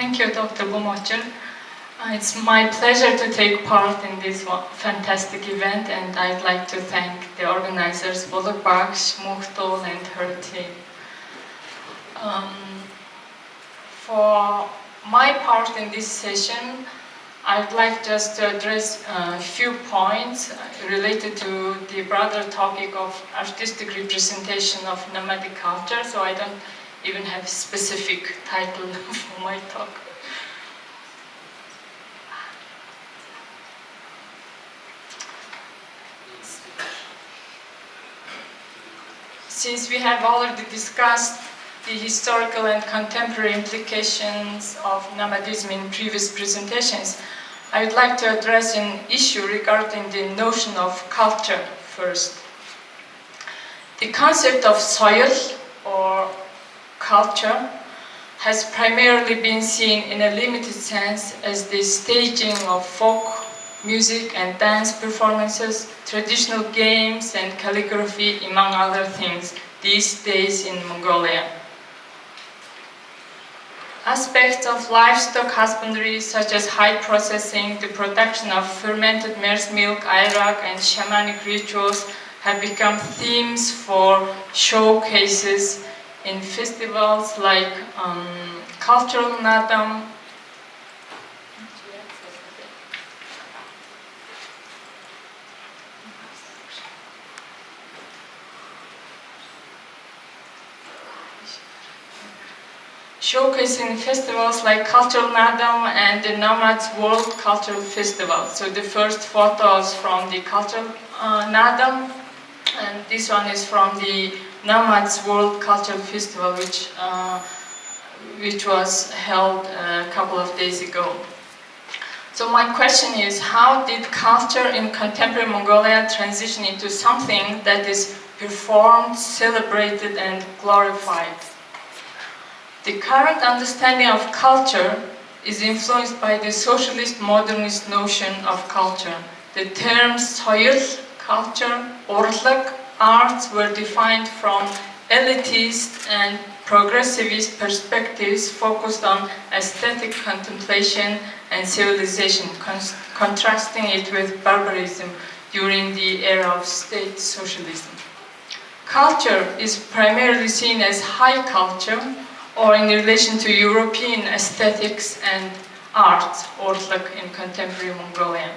Thank you, Dr. Bumocher. It's my pleasure to take part in this fantastic event, and I'd like to thank the organizers, Volokbaksh, Muhtol, and her team. For my part in this session, I'd like just to address a few points related to the broader topic of artistic representation of nomadic culture, so I don't even have a specific title for my talk. Since we have already discussed the historical and contemporary implications of nomadism in previous presentations, I would like to address an issue regarding the notion of culture first. The concept of soil or culture has primarily been seen in a limited sense as the staging of folk music and dance performances, traditional games and calligraphy, among other things, these days in Mongolia. Aspects of livestock husbandry, such as hide processing, the production of fermented mare's milk, airak, and shamanic rituals have become themes for showcases in festivals like cultural nadam, showcasing festivals like Cultural Nadam and the Nomads World Cultural Festival. So the first photo is from the Cultural Nadam, and this one is from the Nomads World Cultural Festival, which was held a couple of days ago. So my question is, how did culture in contemporary Mongolia transition into something that is performed, celebrated, and glorified? The current understanding of culture is influenced by the socialist modernist notion of culture. The terms soil, culture, orlak, arts were defined from elitist and progressivist perspectives focused on aesthetic contemplation and civilization, contrasting it with barbarism during the era of state socialism. Culture is primarily seen as high culture, or in relation to European aesthetics and art, orlak in contemporary Mongolia.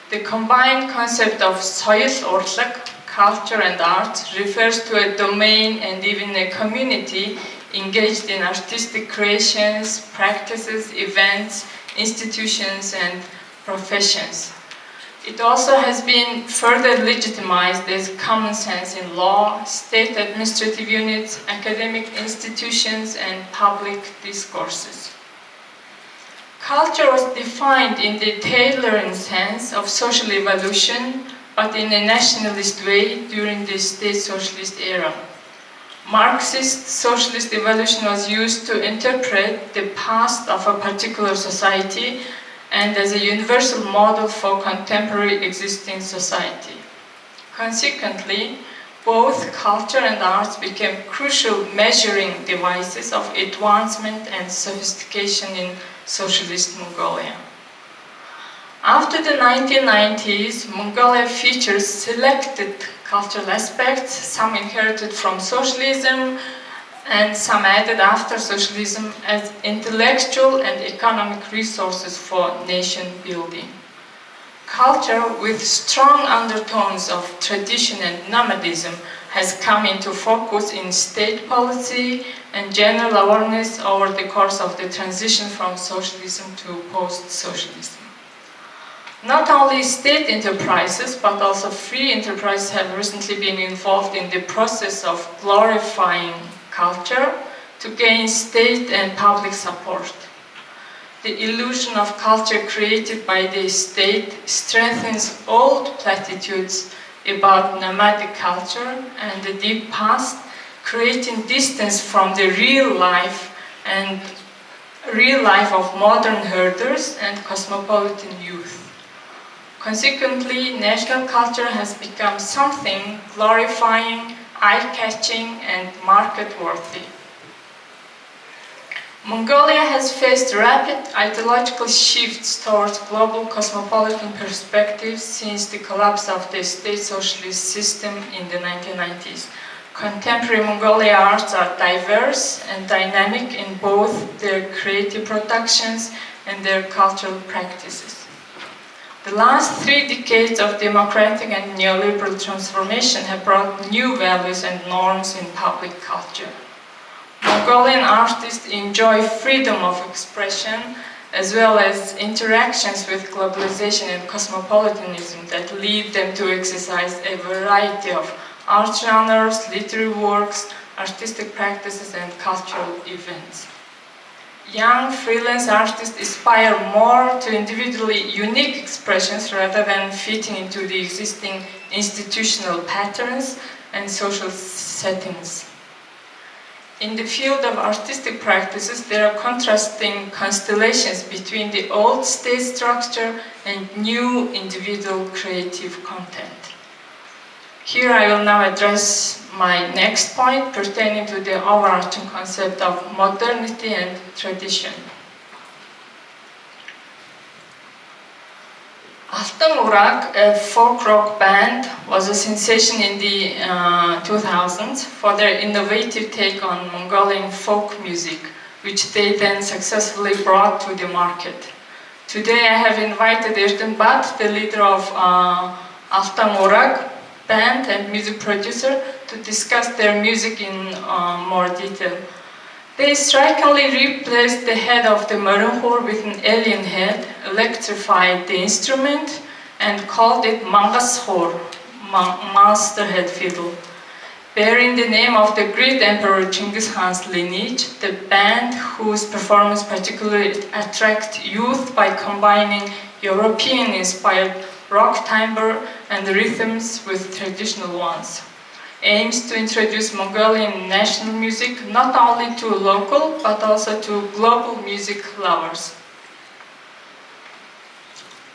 The combined concept of soil, orlak, culture and art refers to a domain and even a community engaged in artistic creations, practices, events, institutions and professions. It also has been further legitimized as common sense in law, state administrative units, academic institutions, and public discourses. Culture was defined in the Taylorian sense of social evolution, but in a nationalist way during the state socialist era. Marxist socialist evolution was used to interpret the past of a particular society and as a universal model for contemporary existing society. Consequently, both culture and arts became crucial measuring devices of advancement and sophistication in socialist Mongolia. After the 1990s, Mongolia features selected cultural aspects, some inherited from socialism, and some added after socialism as intellectual and economic resources for nation building. Culture with strong undertones of tradition and nomadism has come into focus in state policy and general awareness over the course of the transition from socialism to post-socialism. Not only state enterprises, but also free enterprises have recently been involved in the process of glorifying culture to gain state and public support. The illusion of culture created by the state strengthens old platitudes about nomadic culture and the deep past, creating distance from the real life of modern herders and cosmopolitan youth. Consequently, national culture has become something glorifying, eye-catching, and market-worthy. Mongolia has faced rapid ideological shifts towards global cosmopolitan perspectives since the collapse of the state socialist system in the 1990s. Contemporary Mongolia arts are diverse and dynamic in both their creative productions and their cultural practices. The last 3 decades of democratic and neoliberal transformation have brought new values and norms in public culture. Mongolian artists enjoy freedom of expression as well as interactions with globalization and cosmopolitanism that lead them to exercise a variety of art genres, literary works, artistic practices, and cultural events. Young freelance artists aspire more to individually unique expressions rather than fitting into the existing institutional patterns and social settings. In the field of artistic practices, there are contrasting constellations between the old state structure and new individual creative content. Here I will now address my next point pertaining to the overarching concept of modernity and tradition. Baatarnaran, a folk rock band, was a sensation in the 2000s for their innovative take on Mongolian folk music, which they then successfully brought to the market. Today I have invited Erden Bat, the leader of Baatarnaran band and music producer, to discuss their music in more detail. They strikingly replaced the head of the marunhor with an alien head, electrified the instrument, and called it Mangashor, monster head fiddle. Bearing the name of the great Emperor Genghis Khan's lineage, the band, whose performance particularly attracts youth by combining European-inspired rock timbre and rhythms with traditional ones, aims to introduce Mongolian national music not only to local but also to global music lovers.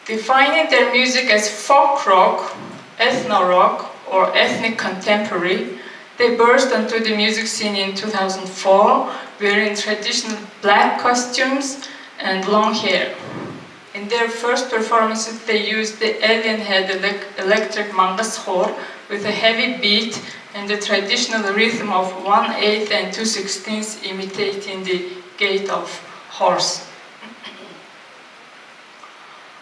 Defining their music as folk rock, ethno rock, or ethnic contemporary, they burst onto the music scene in 2004 wearing traditional black costumes and long hair. In their first performances, they used the alien head electric mangashor with a heavy beat and the traditional rhythm of 1/8 and 2/16 imitating the gait of horse.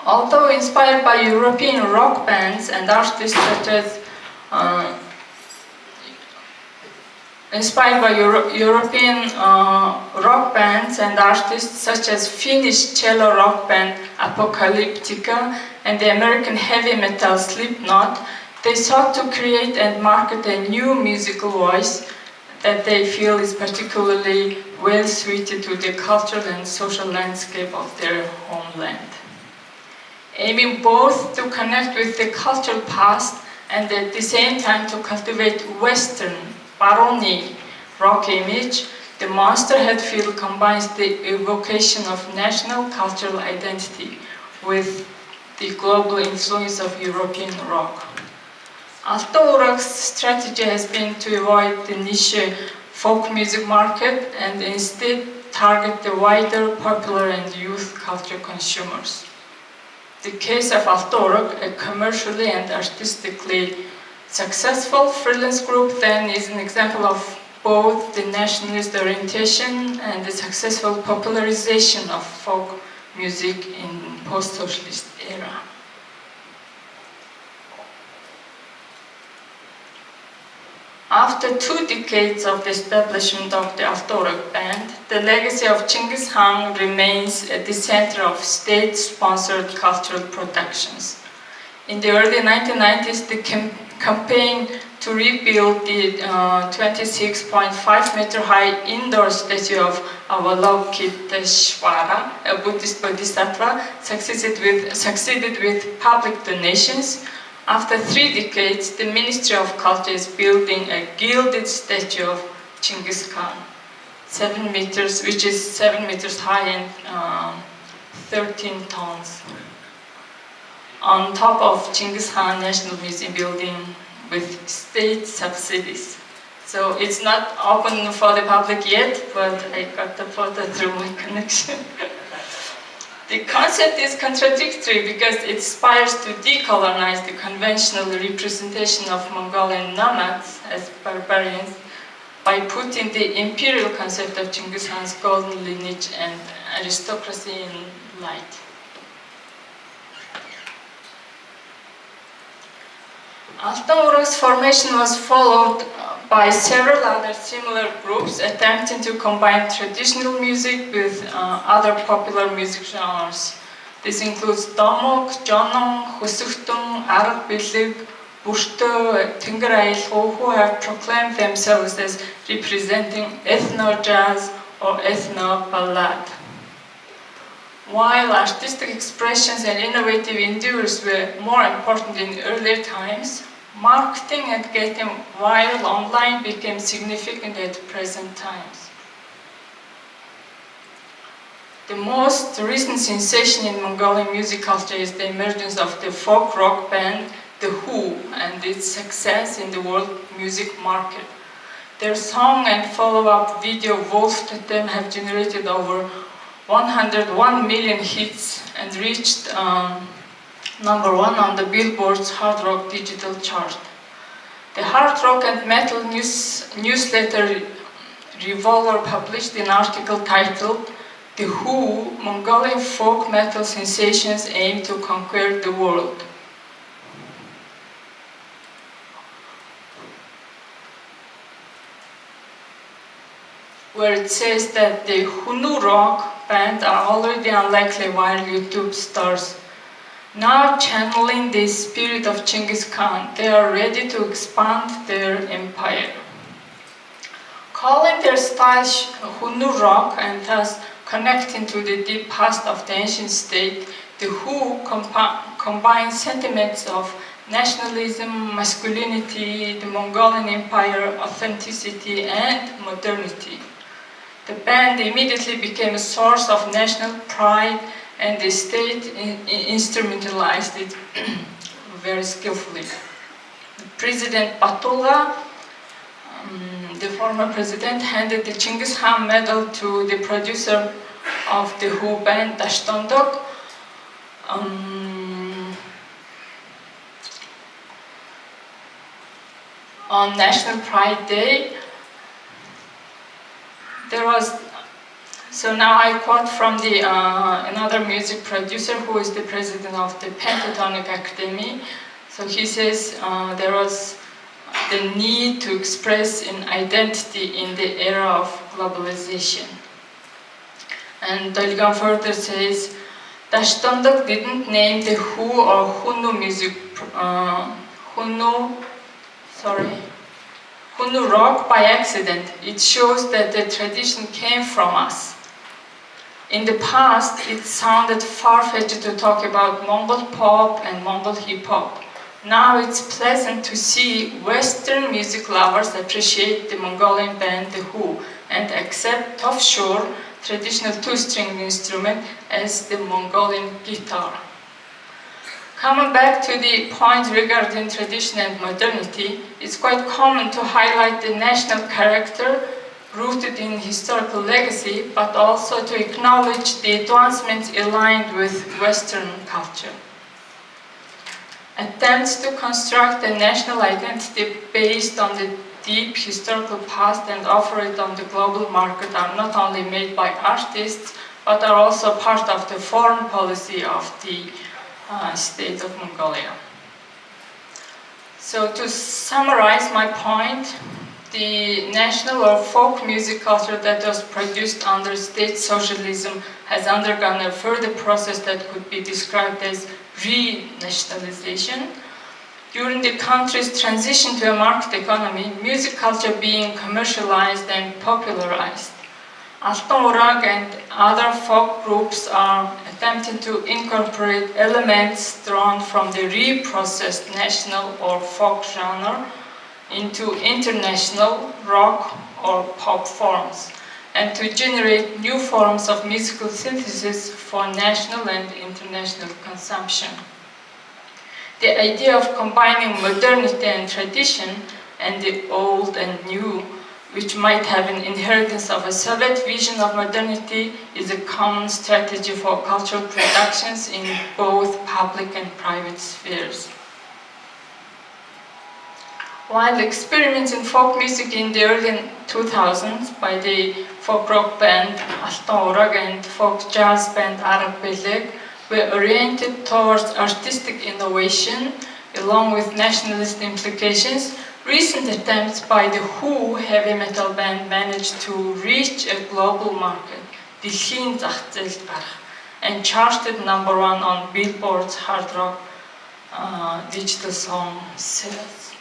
Although inspired by European rock bands and artists such as rock bands and artists such as Finnish cello rock band Apocalyptica and the American heavy metal Slipknot, they sought to create and market a new musical voice that they feel is particularly well suited to the cultural and social landscape of their homeland. Aiming both to connect with the cultural past and at the same time to cultivate Western, Baroni rock image, the monster head fiddle combines the evocation of national cultural identity with the global influence of European rock. Baatarnaran's strategy has been to avoid the niche folk music market and instead target the wider popular and youth culture consumers. The case of Baatarnaran, a commercially and artistically successful freelance group, then is an example of both the nationalist orientation and the successful popularization of folk music in post-socialist era. After 2 decades of the establishment of the Baatarnaran band, the legacy of Genghis Khan remains at the center of state-sponsored cultural productions. In the early 1990s, the campaign to rebuild the 26.5-meter high indoor statue of Avalokiteshvara, a Buddhist bodhisattva, succeeded with public donations. After 3 decades, the Ministry of Culture is building a gilded statue of Genghis Khan, 7 meters, which is 7 meters high and 13 tons, on top of Genghis Khan National Museum building with state subsidies. So it's not open for the public yet, but I got the photo through my connection. The concept is contradictory because it aspires to decolonize the conventional representation of Mongolian nomads as barbarians by putting the imperial concept of Genghis Khan's golden lineage and aristocracy in light. Altan Urag's formation was followed by several other similar groups attempting to combine traditional music with other popular music genres. This includes Domog, Jonong, Husugtun, Arag Bilig, Bushto, Tingir Ailhu, who have proclaimed themselves as representing ethno-jazz or ethno-ballad. While artistic expressions and innovative endeavors were more important in earlier times, marketing and getting viral online became significant at present times. The most recent sensation in Mongolian music culture is the emergence of the folk rock band The Who and its success in the world music market. Their song and follow-up video Wolf Totem have generated over 101 million hits and reached number 1 on the Billboard's hard rock digital chart. The hard rock and metal newsletter Revolver published an article titled "The Who, Mongolian Folk Metal Sensations Aim to Conquer the World." Where it says that the Hunu rock band are already unlikely viral YouTube stars. Now channeling the spirit of Genghis Khan, they are ready to expand their empire. Calling their style Hunu rock and thus connecting to the deep past of the ancient state, the Who combine sentiments of nationalism, masculinity, the Mongolian empire, authenticity, and modernity. The band immediately became a source of national pride, and the state instrumentalized it very skillfully. President Batulla, the former president, handed the Genghis Khan medal to the producer of the Who band, Dashtondok, on National Pride Day. So now I quote from the another music producer who is the president of the Pentatonic Academy. So he says there was the need to express an identity in the era of globalization. And Dolgan further says, Dashtondok didn't name the Who or Hunu music, Hunu rock by accident. It shows that the tradition came from us. In the past, it sounded far-fetched to talk about Mongol pop and Mongol hip-hop. Now it's pleasant to see Western music lovers appreciate the Mongolian band The Who and accept offshore traditional two-string instrument as the Mongolian guitar. Coming back to the point regarding tradition and modernity, it's quite common to highlight the national character rooted in historical legacy, but also to acknowledge the advancements aligned with Western culture. Attempts to construct a national identity based on the deep historical past and offer it on the global market are not only made by artists, but are also part of the foreign policy of the state of Mongolia. So to summarize my point, the national or folk music culture that was produced under state socialism has undergone a further process that could be described as re-nationalization. During the country's transition to a market economy, music culture being commercialized and popularized. Altan Urag and other folk groups are attempting to incorporate elements drawn from the reprocessed national or folk genre into international rock or pop forms, and to generate new forms of musical synthesis for national and international consumption. The idea of combining modernity and tradition and the old and new, which might have an inheritance of a Soviet vision of modernity, is a common strategy for cultural productions in both public and private spheres. While experiments in folk music in the early 2000s by the folk rock band Алтан Ураг and folk jazz band Arab Beleg were oriented towards artistic innovation along with nationalist implications, recent attempts by the Who heavy metal band managed to reach a global market, дэлхийн зах зээлд гарах, and charted #1 on Billboard's hard rock digital song sales.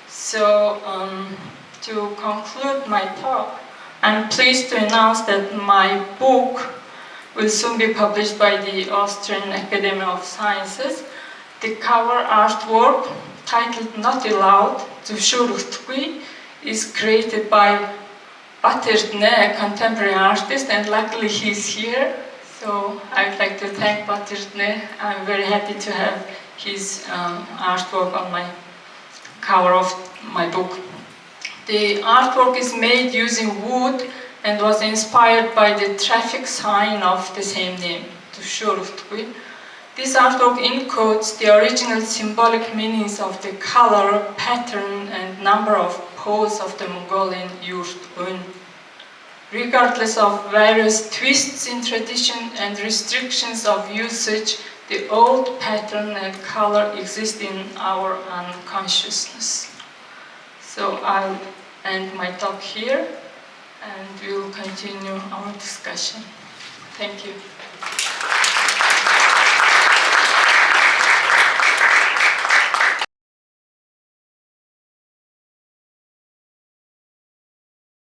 So, to conclude my talk, I'm pleased to announce that my book will soon be published by the Austrian Academy of Sciences. The cover artwork, titled Not Allowed, Зөвшөөрөгдөхгүй, is created by Baatarnaran, a contemporary artist, and luckily he's here. So I'd like to thank Baatarnaran. I'm very happy to have his artwork on my cover of my book. The artwork is made using wood and was inspired by the traffic sign of the same name, Зөвшөөрөгдөхгүй. This artwork encodes the original symbolic meanings of the color, pattern, and number of pose of the Mongolian yurt un. Regardless of various twists in tradition and restrictions of usage, the old pattern and color exist in our unconsciousness. So I'll end my talk here and we'll continue our discussion. Thank you.